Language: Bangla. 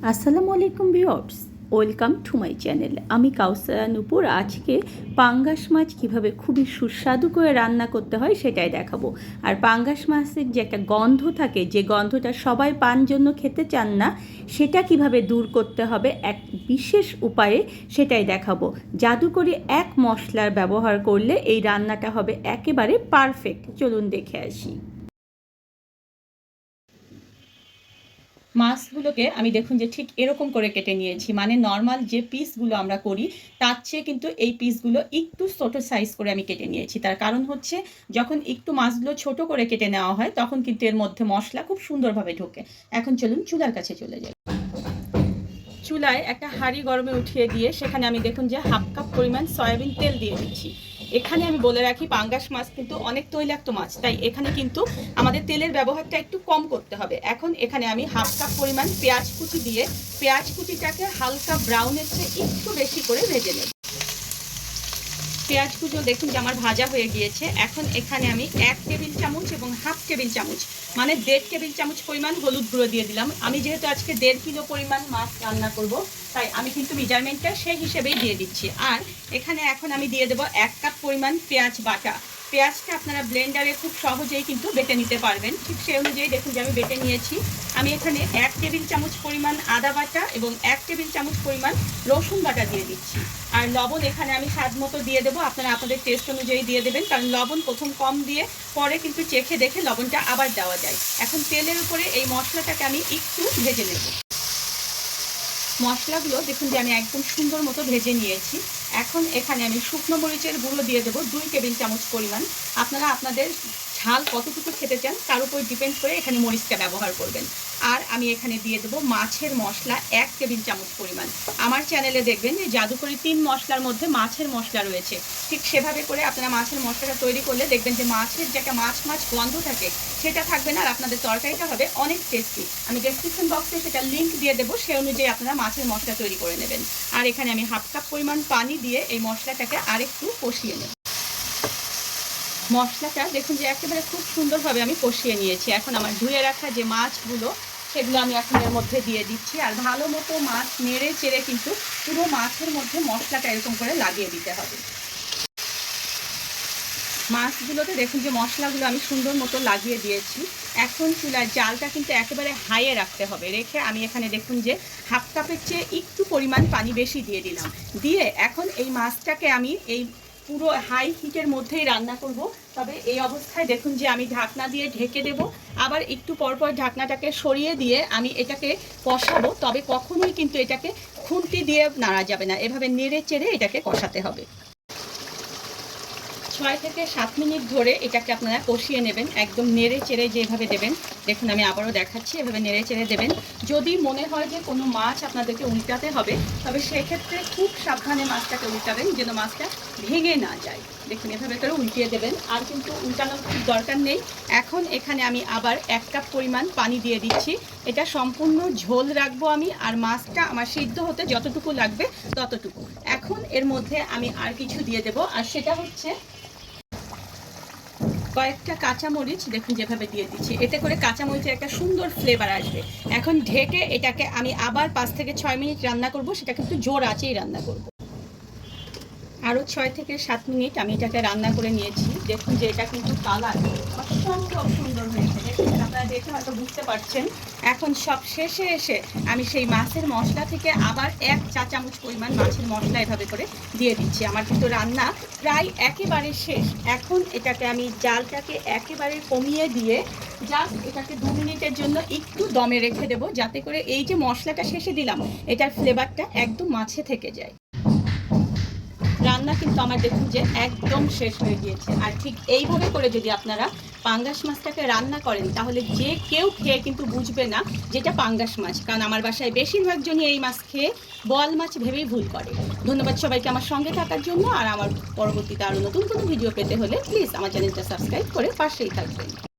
আসসালামু আলাইকুম viewers, welcome to my channel. আমি কাউসারা নূপুর। আজকে পাঙ্গাস মাছ কীভাবে খুবই সুস্বাদু করে রান্না করতে হয় সেটাই দেখাবো। আর পাঙ্গাস মাছের যে একটা গন্ধ থাকে, যে গন্ধটা সবাই পান জন্য খেতে চান না, সেটা কিভাবে দূর করতে হবে এক বিশেষ উপায়ে সেটাই দেখাবো। জাদুকরি এক মশলার ব্যবহার করলে এই রান্নাটা হবে একেবারে পারফেক্ট। চলুন দেখে আসি। মাছগুলোকে আমি দেখুন যে ঠিক এরকম করে কেটে নিয়েছি, মানে নর্মাল যে পিসগুলো আমরা করি তার চেয়ে কিন্তু এই পিসগুলো একটু ছোটো সাইজ করে আমি কেটে নিয়েছি। তার কারণ হচ্ছে যখন একটু মাছগুলো ছোট করে কেটে নেওয়া হয় তখন কিন্তু এর মধ্যে মশলা খুব সুন্দরভাবে ঢোকে। এখন চলুন চুলার কাছে চলে যাই। চুলায় একটা হাঁড়ি গরমে উঠিয়ে দিয়ে সেখানে আমি দেখুন যে হাফ কাপ পরিমাণ সয়াবিন তেল দিয়ে দিচ্ছি। এখানে আমি বলে রাখি, পাঙ্গাস মাছ কিন্তু অনেক তৈলাক্ত মাছ, তাই এখানে কিন্তু আমাদের তেলের ব্যবহারটা একটু কম করতে হবে। এখন এখানে আমি হাফ কাপ পরিমাণ পেঁয়াজ কুচি দিয়ে পেঁয়াজ কুচিটাকে হালকা ব্রাউনের চেয়ে একটু বেশি করে ভেজে নেব। পেঁয়াজ কুচো দেখুন যে আমার ভাজা হয়ে গিয়েছে। এখন এখানে আমি 1 টেবিল চামচ এবং হাফ টেবিল চামচ মানে 1.5 টেবিল চামচ পরিমাণ হলুদ গুঁড়ো দিয়ে দিলাম। আমি যেহেতু আজকে 1.5 কিলো পরিমাণ মাছ রান্না করব, তাই আমি কিন্তু মেজারমেন্টটা সেই হিসেবেই দিয়ে দিচ্ছি। আর এখানে এখন আমি দিয়ে দেবো 1 কাপ পরিমাণ পেঁয়াজ বাটা। পেঁয়াজটা আপনারা ব্লেন্ডারে খুব সহজেই কিন্তু বেটে নিতে পারবেন। ঠিক সেই অনুযায়ী দেখুন যে আমি বেটে নিয়েছি। আমি এখানে 1 টেবিল চামচ পরিমাণ আদা বাটা এবং 1 টেবিল চামচ পরিমাণ রসুন বাটা দিয়ে দিচ্ছি। আর লবণ এখানে আমি স্বাদ মতো দিয়ে দেবো, আপনারা আপনাদের টেস্ট অনুযায়ী দিয়ে দেবেন, কারণ লবণ প্রথম কম দিয়ে পরে কিন্তু চেখে দেখে লবণটা আবার দেওয়া যায়। এখন তেলের উপরে এই মশলাটাকে আমি একটু ভেজে নেব। মশলাগুলো দেখুন যে আমি একদম সুন্দর মতো ভেজে নিয়েছি। এখন এখানে আমি শুকনো মরিচের গুঁড়ো দিয়ে দেবো 2 টেবিল চামচ পরিমাণ। আপনারা আপনাদের ঝাল কতটুকু খেতে চান তার উপর ডিপেন্ড করে এখানে মরিচটা ব্যবহার করবেন। আর আমি এখানে দিয়ে দেবো মাছের মশলা 1 টেবিল চামচ পরিমাণ। আমার চ্যানেলে দেখবেন যে জাদুকরি 3 মশলার মধ্যে মাছের মশলা রয়েছে। ঠিক সেভাবে করে আপনারা মাছের মশলাটা তৈরি করলে দেখবেন যে মাছের যে একটা মাছ মাছ গন্ধ থাকে সেটা থাকবে না, আর আপনাদের তরকারিটা হবে অনেক টেস্টি। আমি ডেসক্রিপশন বক্সে সেটা লিঙ্ক দিয়ে দেবো, সেই অনুযায়ী আপনারা মাছের মশলা তৈরি করে নেবেন। আর এখানে আমি হাফ কাপ পরিমাণ পানি দিয়ে এই মশলাটাকে আরেকটু কষিয়ে নেব। মশলাটা দেখুন যে একেবারে খুব সুন্দরভাবে আমি কষিয়ে নিয়েছি। এখন আমার ধুয়ে রাখা যে মাছগুলো সেগুলো আমি এখন এর মধ্যে দিয়ে দিচ্ছি। আর ভালো মতো মাছ নেড়ে চেড়ে কিন্তু পুরো মাছের মধ্যে মশলাটা এরকম করে লাগিয়ে দিতে হবে। মাছগুলোতে দেখুন যে মশলাগুলো আমি সুন্দর মতো লাগিয়ে দিয়েছি। এখন চুলার জালটা কিন্তু একেবারে হাইয়ে রাখতে হবে। রেখে আমি এখানে দেখুন যে হাফ কাপের চেয়ে একটু পরিমাণ পানি বেশি দিয়ে দিলাম। দিয়ে এখন এই মাছটাকে আমি এই পুরো হাই হিটের মধ্যেই রান্না করব। তবে এই অবস্থায় দেখুন যে আমি ঢাকনা দিয়ে ঢেকে দেব, আবার একটু পরপর ঢাকনাটাকে সরিয়ে দিয়ে আমি এটাকে কষাবো। তবে কখনোই কিন্তু এটাকে খুন্তি দিয়ে নাড়া যাবে না, এভাবে নেড়ে চেড়ে এটাকে কষাতে হবে। 6 থেকে 7 মিনিট ধরে এটাকে আপনারা কষিয়ে নেবেন, একদম নেড়ে চেড়ে যেভাবে দেবেন। দেখুন আমি আবারও দেখাচ্ছি, এভাবে নেড়ে চেড়ে দেবেন। যদি মনে হয় যে কোনো মাছ আপনাদেরকে উল্টাতে হবে, তবে সেক্ষেত্রে খুব সাবধানে মাছটাকে উল্টাবেন যেন মাছটা ভেঙে না যায়। দেখুন এভাবে করে উল্টিয়ে দেবেন, আর কিন্তু উল্টানোর খুব দরকার নেই। এখন এখানে আমি আবার 1 কাপ পরিমাণ পানি দিয়ে দিচ্ছি। এটা সম্পূর্ণ ঝোল রাখবো আমি, আর মাছটা আমার সিদ্ধ হতে যতটুকু লাগবে ততটুকু। এখন এর মধ্যে আমি আর কিছু দিয়ে দেব, আর সেটা হচ্ছে কয়েকটা কাঁচামরিচ। দেখুন যেভাবে দিয়ে দিচ্ছি, এতে করে কাঁচামরিচের একটা সুন্দর ফ্লেভার আসবে। এখন ঢেকে এটাকে আমি আবার 5 থেকে 6 মিনিট রান্না করব, সেটা কিন্তু জোর আঁচেই রান্না করব। আরও 6 থেকে 7 মিনিট আমি এটাকে রান্না করে নিয়েছি। দেখুন যে এটা কিন্তু কালার অসম্ভব সুন্দর হয়েছে। দেখুন আপনারা দেখে হয়তো বুঝতে পারছেন। এখন সব শেষে এসে আমি সেই মাছের মশলা থেকে আবার 1 চা চামচ পরিমাণ মাছের মশলা এভাবে করে দিয়ে দিচ্ছি। আমার কিন্তু রান্না প্রায় একেবারে শেষ। এখন এটাকে আমি জালটাকে একেবারে কমিয়ে দিয়ে জাস্ট এটাকে 2 মিনিটের জন্য একটু দমে রেখে দেবো, যাতে করে এই যে মশলাটা শেষে দিলাম এটার ফ্লেভারটা একদম মাছে থেকে যায়। রান্না কিন্তু আমার দেখুন যে একদম শেষ হয়ে গিয়েছে। আর ঠিক এইভাবে করে যদি আপনারা পাঙ্গাস মাছটাকে রান্না করেন তাহলে যে কেউ খেয়ে কিন্তু বুঝবে না যেটা পাঙ্গাস মাছ, কারণ আমার বাসায় বেশিরভাগ জনই এই মাছ খেয়ে বোয়াল মাছ ভেবেই ভুল করে। ধন্যবাদ সবাইকে আমার সঙ্গে থাকার জন্য। আর আমার পরবর্তীতে আরও নতুন কোনো ভিডিও পেতে হলে প্লিজ আমার চ্যানেলটা সাবস্ক্রাইব করে পাশেই থাকবেন।